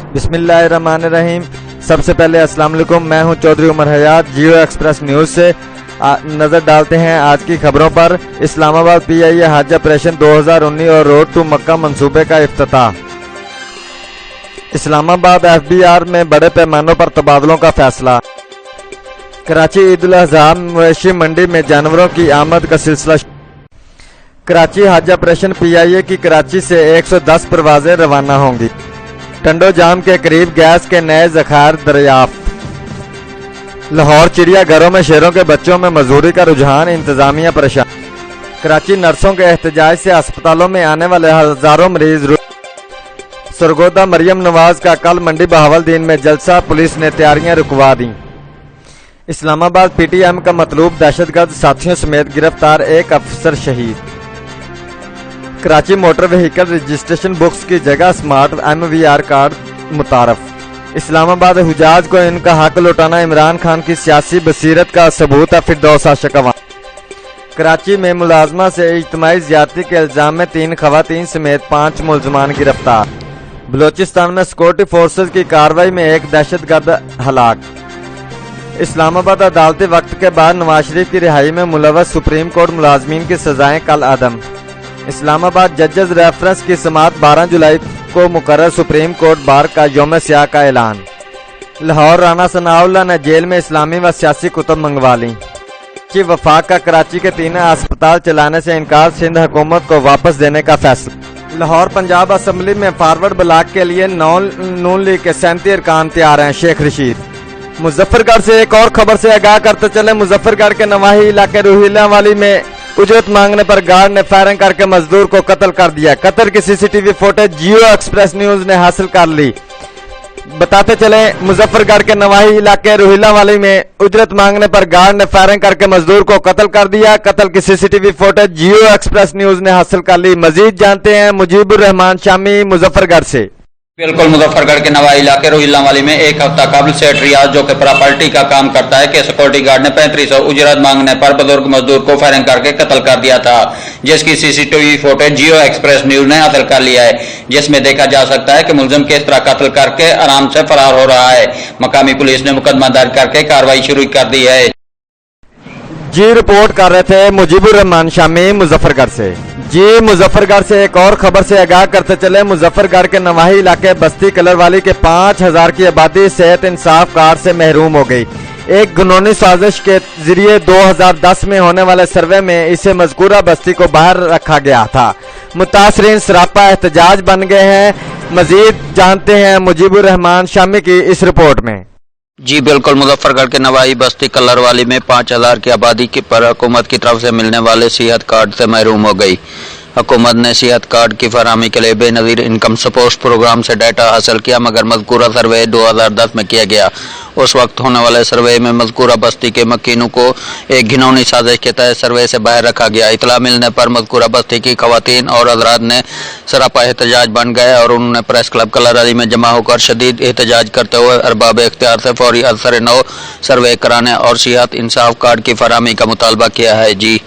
बिस्मिल्लाहिर्रहमानिर्रहीम। सबसे पहले अस्सलाम वालेकुम, मैं हूं चौधरी उमर हयात। जियो एक्सप्रेस न्यूज़ से नज़र डालते हैं आज की खबरों पर। इस्लामाबाद PIA हज ऑपरेशन 2019 और रोड टू मक्का मंसूबे का इफ्तिताह। इस्लामाबाद FBR में बड़े पैमानों पर तबादलों का फैसला। कराची ईद उल अज़हा मवेशी मंडी में जानवरों की आमद का सिलसिला। कराची हज ऑपरेशन PIA की कराची से 110 परवाजें रवाना होंगी। टंडो जाम के करीब गैस के नए ज़खायर दरियाफ्त। लाहौर चिड़िया घरों में शेरों के बच्चों में मजदूरी का रुझान, इंतजामिया परेशान। कराची नर्सों के एहतजाज से अस्पतालों में आने वाले हजारों मरीज। सरगोदा मरियम नवाज का कल मंडी बहावलदीन में जलसा, पुलिस ने तैयारियां रुकवा दी। इस्लामाबाद PTM का मतलूब दहशतगर्द साथियों समेत गिरफ्तार, एक अफसर शहीद। Karachi motor vehicle registration books की जगह स्मार्ट MVR कार्ड मुतारफ। इस्लामाबाद हुजाज को इनका हक लौटाना इमरान खान की सियासी बसीरत का सबूत है, फिरदौस आशिक। कराची में मुलाजमा से इज्तिमाई ज्यादती के इल्जाम में 3 खवातीन समेत 5 मुलजमान गिरफ्तार। बलोचिस्तान में सिक्योरिटी फोर्सेज की कार्रवाई में एक दहशतगर्द हलाक। इस्लामाबाद अदालती वक्त के बाद नवाज शरीफ की रिहाई में मुलव्वस सुप्रीम कोर्ट मुलाजमीन की सजाएं कल अदम। इस्लामाबाद जजेस रेफरेंस की समाअत 12 जुलाई को मुकर्रर, सुप्रीम कोर्ट बार का यौम सियाह का ऐलान। लाहौर राना सनाउल्लाह ने जेल में इस्लामी व सियासी कुतुब मंगवा ली। वफाक का कराची के 3 अस्पताल चलाने से इनकार, सिंध हुकूमत को वापस देने का फैसला। लाहौर पंजाब असम्बली में फॉरवर्ड ब्लॉक के लिए नून लीग के 37 अरकान तैयार हैं, शेख रशीद। मुजफ्फरगढ़ से एक और खबर से आगाह करते चले। मुजफ्फरगढ़ के नवाही इलाके रूहिला वाली में उजरत मांगने पर गार्ड ने फायरिंग करके मजदूर को कत्ल कर दिया। कत्ल की CCTV फुटेज जियो एक्सप्रेस न्यूज ने हासिल कर ली। बताते चले, मुजफ्फरगढ़ के नवाही इलाके रूहिला वाली में उजरत मांगने पर गार्ड ने फायरिंग करके मजदूर को कत्ल कर दिया। कत्ल की CCTV फुटेज जियो एक्सप्रेस न्यूज ने हासिल कर ली। मजीद जानते हैं मुजीबुर रहमान शामी मुजफ्फरगढ़ से। बिल्कुल, मुजफ्फरगढ़ के नवाही इलाके रोहिल्ला वाली में एक हफ्ता कबल सेठ रियाज, जो कि प्रॉपर्टी का काम करता है, के सिक्योरिटी गार्ड ने 3500 उजरत मांगने पर बुजुर्ग मजदूर को फायरिंग करके कत्ल कर दिया था, जिसकी CCTV फुटेज जियो एक्सप्रेस न्यूज ने हासिल कर लिया है, जिसमें देखा जा सकता है कि मुलजिम किस तरह कत्ल करके आराम से फरार हो रहा है। मकामी पुलिस ने मुकदमा दर्ज करके कार्रवाई शुरू कर दी है। जी रिपोर्ट कर रहे थे मुजीबुर रहमान शामी मुजफ्फरगढ़ से। जी मुजफ्फरगढ़ से एक और खबर से आगाह करते चले। मुजफ्फरगढ़ के नवाही इलाके बस्ती कलरवाली के 5000 की आबादी सेहत इंसाफ कार्ड से महरूम हो गई। एक घिनौनी साजिश के जरिए 2010 में होने वाले सर्वे में इसे मजकूरा बस्ती को बाहर रखा गया था। मुतासरीन सरापा एहतजाज बन गए हैं। मजीद जानते हैं मुजीबुर रहमान शामी की इस रिपोर्ट में। जी बिल्कुल, मुजफ्फरगढ़ के नवाही बस्ती कलरवाली में 5000 की आबादी की पर हुकूमत की तरफ से मिलने वाले सेहत कार्ड से महरूम हो गई। हुकूमत ने सेहत कार्ड की फराहमी के लिए बेनज़ीर इनकम सपोर्ट प्रोग्राम से डाटा हासिल किया, मगर मज़कूरा सर्वे 2010 में किया गया। उस वक्त होने वाले सर्वे में मज़कूरा बस्ती के मकीनों को एक घिनौनी साजिश के तहत सर्वे से बाहर रखा गया। इतला मिलने पर मज़कूरा बस्ती की खवातीन और हज़रात ने सरापा एहतजाज बन गए और उन्होंने प्रेस क्लब कलरवाली में जमा होकर शदीद एहतजाज करते हुए अरबाब इख्तियार से फौरी असर नौ सर्वे कराने और सेहत इंसाफ कार्ड की फराहमी का मुतालबा किया है। जी